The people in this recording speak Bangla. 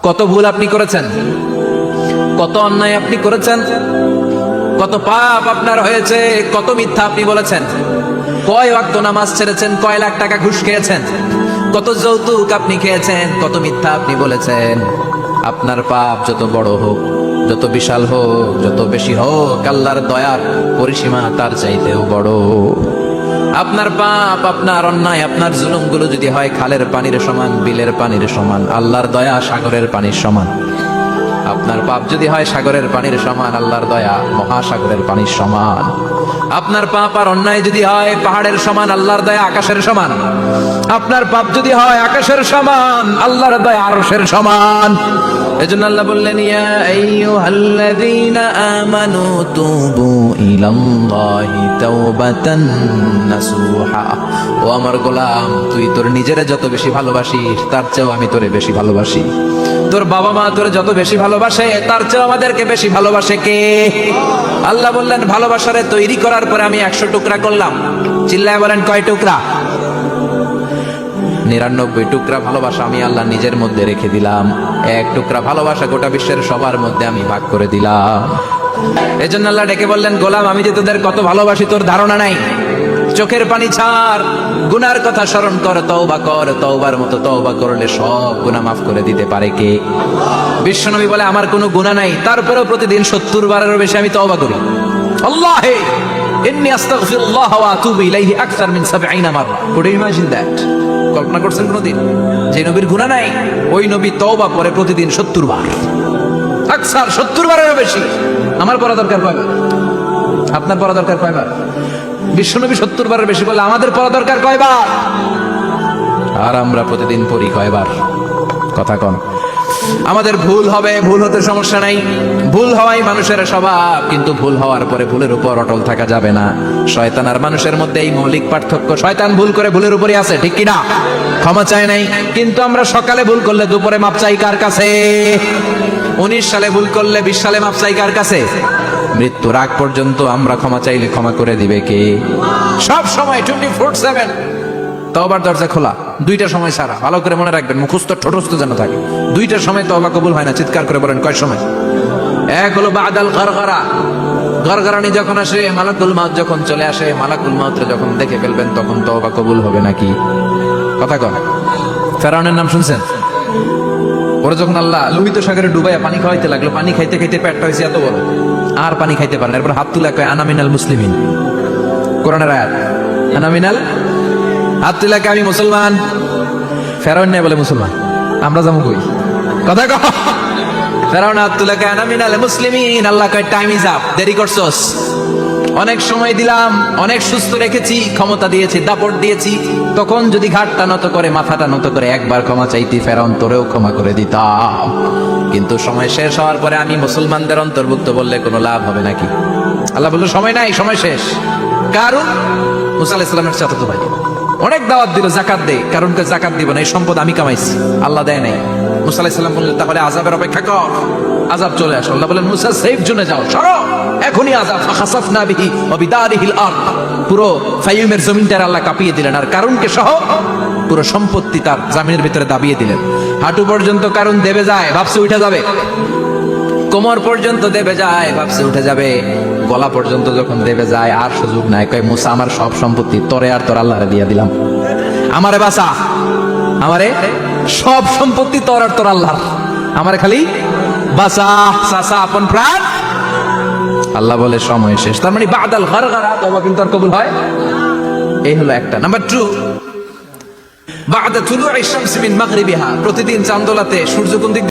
কত ভুল আপনি করেছেন, কত অন্যায় আপনি করেছেন, কত পাপ আপনার হয়েছে, কত মিথ্যা আপনি বলেছেন, কয় ওয়াক্ত নামাজ ছেড়েছেন, কয় লাখ টাকা ঘুষ খেয়েছেন, কত যৌতুক আপনি খেয়েছেন, কত মিথ্যা আপনি বলেছেন। আপনার পাপ যত বড় হোক, যত বিশাল হোক, যত বেশি হোক, আল্লাহর দয়ার পরিসীমা তার চাইতেও বড়। আপনার পাপ, আপনার অন্যায়, আপনার জুলুমগুলো যদি হয় খালের পানির সমান, বিলের পানির সমান, আল্লাহর দয়া সাগরের পানির সমান। আপনার পাপ যদি হয় সাগরের পানির সমান, আল্লাহর দয়া মহাসাগরের পানির সমান। আপনার পাপ আর অন্যায় যদি হয় পাহাড়ের সমান, আল্লাহর দয়া আকাশের সমান। আপনার পাপ যদি হয় আকাশের সমান, আল্লাহর দয়া আরশের সমান। এজন্য আল্লাহ বললেন, ইয়া আইয়ুহাল্লাযীনা আমানু তুবু ইলাল্লাহি তাওবাতান নাসুহা। ও আমার গোলাম, তুই তোর নিজেরে যত বেশি ভালোবাসিস তার চেয়েও আমি তোরে বেশি ভালোবাসি। তোর বাবা মা তোরে যত বেশি ভালোবাসে তার চেয়েও আমাদেরকে বেশি ভালোবাসে কে? আল্লাহ বললেন, ভালোবাসারে তৈরি করার পরে আমি 100 টুকরা করলাম। চিল্লায় বলেন, কয় টুকরা? 99 টুকরা ভালোবাসা আমি আল্লাহ নিজের মধ্যে রেখে দিলাম। 1 টুকরা ভালোবাসা গোটা বিশ্বের সবার মধ্যে আমি ভাগ করে দিলাম। এজন্য আল্লাহ ডেকে বললেন, গোলাম, আমি যে তোদের কত ভালোবাসি তোর ধারণা নাই। চোখের পানি ছাড়, গুনার কথা স্মরণ কর, তওবা কর। তওবার মতো তওবা করলে সব গুনাহ মাফ করে দিতে পারে কে? বিশ্বনবী বলে, আমার কোনো গুনাহ নাই, তারপরেও প্রতিদিন 70 বারেরও বেশি আমি তওবা করি। আল্লাহে ইন্নী আস্তাগফিরুল্লাহ ওয়া আতুবু ইলাইহি আকসার মিন 70 মাররা। Could you imagine that? কল্পনা করছেন কোনদিন? যে নবীর গুনাহ নাই ওই নবী তওবা করে প্রতিদিন 70 বার, আকসার 70 বারেরও বেশি। আমার পড়া দরকার কয়বার? আপনার পড়া দরকার কয়বার? বিশ্বনবী 70 বারের বেশি বলে আমাদের পড়া দরকার কয়বার? আর আমরা প্রতিদিন পড়ি কয়বার? কথা কন। আমাদের ভুল হবে, ভুল হতে সমস্যা নাই, ভুল হওয়াই মানুষের স্বভাব, কিন্তু ভুল হওয়ার পরে ভুলের উপর অটল থাকা যাবে না। শয়তান আর মানুষের মধ্যে এই মৌলিক পার্থক্য। শয়তান ভুল করে ভুলের উপরই আছে, ঠিক কিনা? ক্ষমা চায় নাই, কিন্তু আমরা সকালে ভুল করলে দুপুরে মাপ চাই কার কাছে? 19 সালে ভুল করলে 20 সালে মাপ চাই কার কাছে? মৃত্যুর আগ পর্যন্ত আমরা ক্ষমা চাইলে ক্ষমা করে দিবে কে? সব সময় 24/7 তওবার দরজা খোলা, 2টা সময় ছাড়া। ভালো করে মনে রাখবেন, মুখস্থ ঠোঁটস্থ যেন থাকে। 2টার সময় তওবা কবুল হয় না। চিৎকার করে বলেন, কয় সময়? এক হলো বাদাল গরগরা, গরগরানি যখন আসে, মালাকুল মাউত যখন চলে আসে, মালাকুল মাউতরে যখন দেখে ফেলবেন তখন তওবা কবুল হবে নাকি? কথা কন। ফেরাউনের নাম শুনছেন? ওরা যখন আল্লাহ লোহিত সাগরে ডুবাইয়া পানি খাওয়াইতে লাগলো, পানি খাইতে খাইতে পেটটা হয়েছে এত বড়, আর পানি খাইতে পারে না। এরপর হাত তুলে কয়, আনা মিনাল মুসলিমিন। কোরআনের আয়াত, আনা মিনাল, হাত তুলে কয়, আমি মুসলমান। ফেরাউন নেই বলে মুসলমান, আমরা যাবো কই? কথা কও। ফেরাউন হাত তুলে কয়, আনা মিনাল মুসলিমিন। আল্লাহ কয়, টাইম ইজ আপ, দেরি করছস। অনেক সময় দিলাম, অনেক সুস্থ রেখেছি, ক্ষমতা দিয়েছি, দাপট দিয়েছি, তখন যদি ঘাটটা নত করে, মাথাটা নত করে একবার ক্ষমা চাইতি, ফেরাউন তোরেও ক্ষমা করে দিতাম। কিন্তু সময় শেষ হওয়ার পরে আমি মুসলমানদের অন্তর্ভুক্ত বললে কোনো লাভ হবে নাকি? আল্লাহ বলল, সময় নাই, সময় শেষ। কারণ মুসা আলাইহিস সালামের চাচাতো ভাই অনেক দাওয়াত দিল, জাকাত দে। কারণকে জাকাত দিব না, এই সম্পদ আমি কামাইছি, আল্লাহ দেয় নাই। মুসা আলাইহিস সালাম বললেন, তাহলে আযাবের অপেক্ষা কর, আযাব চলে আসে। আল্লাহ বলেন, মুসা সেফ জোনে যাও, সরো, এখনই আযাব। ফাখাসাফনা বিহি ওয়া বিদারিহিল আরদ, পুরো ফায়ুমের জমিনটার আল্লাহ কাঁপিয়ে দিলেন, আর কারণকে সহ পুরো সম্পত্তি তার জামিনের ভিতরে দাবিয়ে দিলেন। হাঁটু পর্যন্ত কারণ দেবে যায়, ভাবছে উঠে যাবে। কোমর পর্যন্ত দেবে যায়, ভাবছে উঠে যাবে। গলা পর্যন্ত যখন দেবে যায় আর সুযোগ নাই। কয়, মুসা, আমার সব সম্পত্তি তোরে আর তোর আল্লাহরে দিয়ে দিলাম, আমারে বাঁচা, আমারে সব সম্পত্তি তোর আর তোর আল্লাহর, আমারে খালি বাঁচা, চাচা আপন প্রাণ। আল্লাহ বলে, সময় শেষ। তার মানে বাদাল গরগরা তওবা কিন্তু আর কবুল হয়। এই হলো একটা। নাম্বার 2, বাদা তুলুই শামস মিন মাগরিবিহা, প্রতিদিন চাঁদোলাতে সূর্য কোন দিক